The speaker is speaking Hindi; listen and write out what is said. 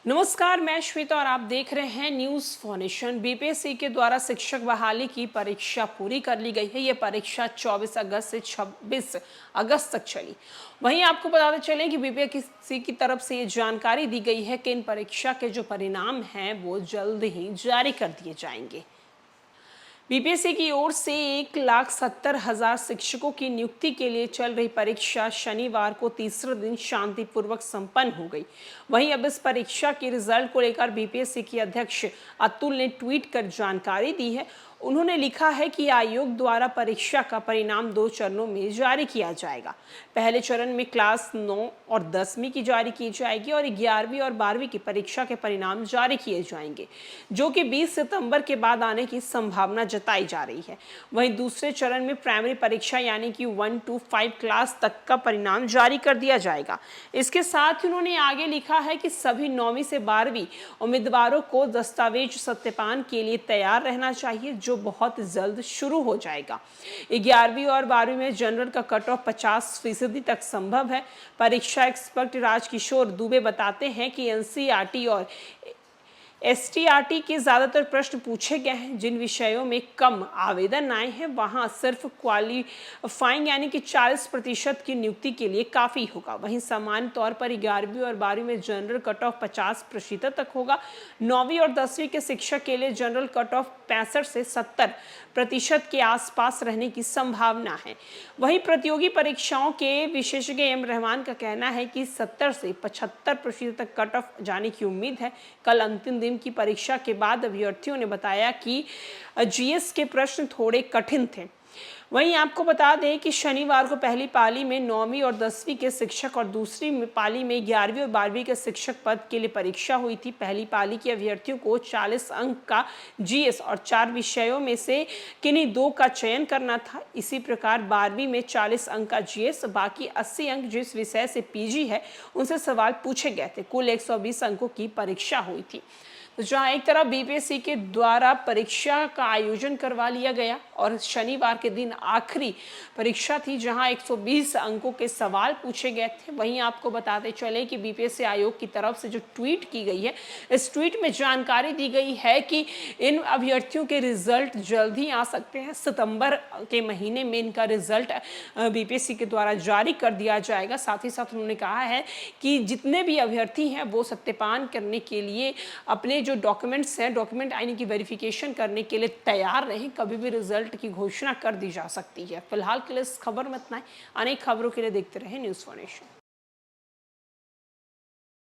नमस्कार, मैं श्वेता और आप देख रहे हैं न्यूज फॉर्नेशन। बीपीएससी के द्वारा शिक्षक बहाली की परीक्षा पूरी कर ली गई है। ये परीक्षा 24 अगस्त से 26 अगस्त तक चली। वहीं आपको बताते चलें कि बीपीएससी की तरफ से ये जानकारी दी गई है कि इन परीक्षा के जो परिणाम हैं वो जल्द ही जारी कर दिए जाएंगे। बीपीएससी की ओर से 1,70,000 शिक्षकों की नियुक्ति के लिए चल रही परीक्षा शनिवार को तीसरे दिन शांतिपूर्वक संपन्न हो गई। वहीं अब इस परीक्षा के रिजल्ट को लेकर बीपीएससी के अध्यक्ष अतुल ने ट्वीट कर जानकारी दी है। उन्होंने लिखा है कि आयोग द्वारा परीक्षा का परिणाम 2 चरणों में जारी किया जाएगा। पहले चरण में क्लास 9 और 10वीं की जारी की जाएगी और 11वीं और 12वीं की परीक्षा के परिणाम जारी किए जाएंगे, जो कि 20 सितंबर के बाद आने की संभावना जताई जा रही है। वहीं दूसरे चरण में प्राइमरी परीक्षा यानी कि 1 to 5 क्लास तक का परिणाम जारी कर दिया जाएगा। इसके साथ ही उन्होंने आगे लिखा है कि सभी 9वीं से 12वीं उम्मीदवारों को दस्तावेज सत्यापन के लिए तैयार रहना चाहिए, जो बहुत जल्द शुरू हो जाएगा। 11वीं और 12वीं में जनरल का कट ऑफ 50% तक संभव है। परीक्षा एक्सपर्ट राजकिशोर दुबे बताते हैं कि एनसीईआरटी और एसटीईआरटी के ज़्यादातर प्रश्न पूछे गए हैं। जिन विषयों में कम आवेदन आए हैं वहां सिर्फ क्वालिफाइंग यानी कि 40% की नियुक्ति के लिए काफ़ी होगा। वहीं सामान्य तौर पर 11वीं और 12वीं में जनरल कट ऑफ 50% तक होगा। 9वीं और 10वीं के शिक्षक के लिए जनरल कट ऑफ 65 से 70% के आसपास रहने की संभावना है। वहीं प्रतियोगी परीक्षाओं के विशेषज्ञ एम रहमान का कहना है कि 70 से 75% तक कट ऑफ जाने की उम्मीद है। कल अंतिम दिन की परीक्षा के बाद अभ्यर्थियों ने बताया कि जीएस के प्रश्न थोड़े कठिन थे। वहीं आपको बता दें कि शनिवार को पहली पाली में 9वीं और 10वीं के शिक्षक और दूसरी पाली में 11वीं और 12वीं के शिक्षक पद के लिए परीक्षा हुई थी। पहली पाली के अभ्यर्थियों को 40 अंक का जीएस और 4 विषयों में से किन्हीं 2 का चयन करना था। इसी प्रकार 12वीं में 40 अंक का जीएस, बाकी 80 अंक जिस विषय से पीजी है उनसे सवाल पूछे गए थे। कुल 120 अंकों की परीक्षा हुई थी। तो जहाँ एक तरफ बीपीएससी के द्वारा परीक्षा का आयोजन करवा लिया गया और शनिवार के दिन आखिरी परीक्षा थी जहाँ 120 अंकों के सवाल पूछे गए थे, वहीं आपको बताते चले कि बीपीएससी आयोग की तरफ से जो ट्वीट की गई है, इस ट्वीट में जानकारी दी गई है कि इन अभ्यर्थियों के रिजल्ट जल्द ही आ सकते हैं। सितंबर के महीने में इनका रिजल्ट बीपीएससी के द्वारा जारी कर दिया जाएगा। साथ ही साथ उन्होंने कहा है कि जितने भी अभ्यर्थी हैं वो सत्यापन करने के लिए अपने जो डॉक्यूमेंट्स हैं, डॉक्यूमेंट आईडी की वेरिफिकेशन करने के लिए तैयार रहें। कभी भी रिजल्ट की घोषणा कर दी जा सकती है। फिलहाल के लिए इस खबर में इतना ही। अनेक खबरों के लिए देखते रहें न्यूज़ फॉर्नेशन।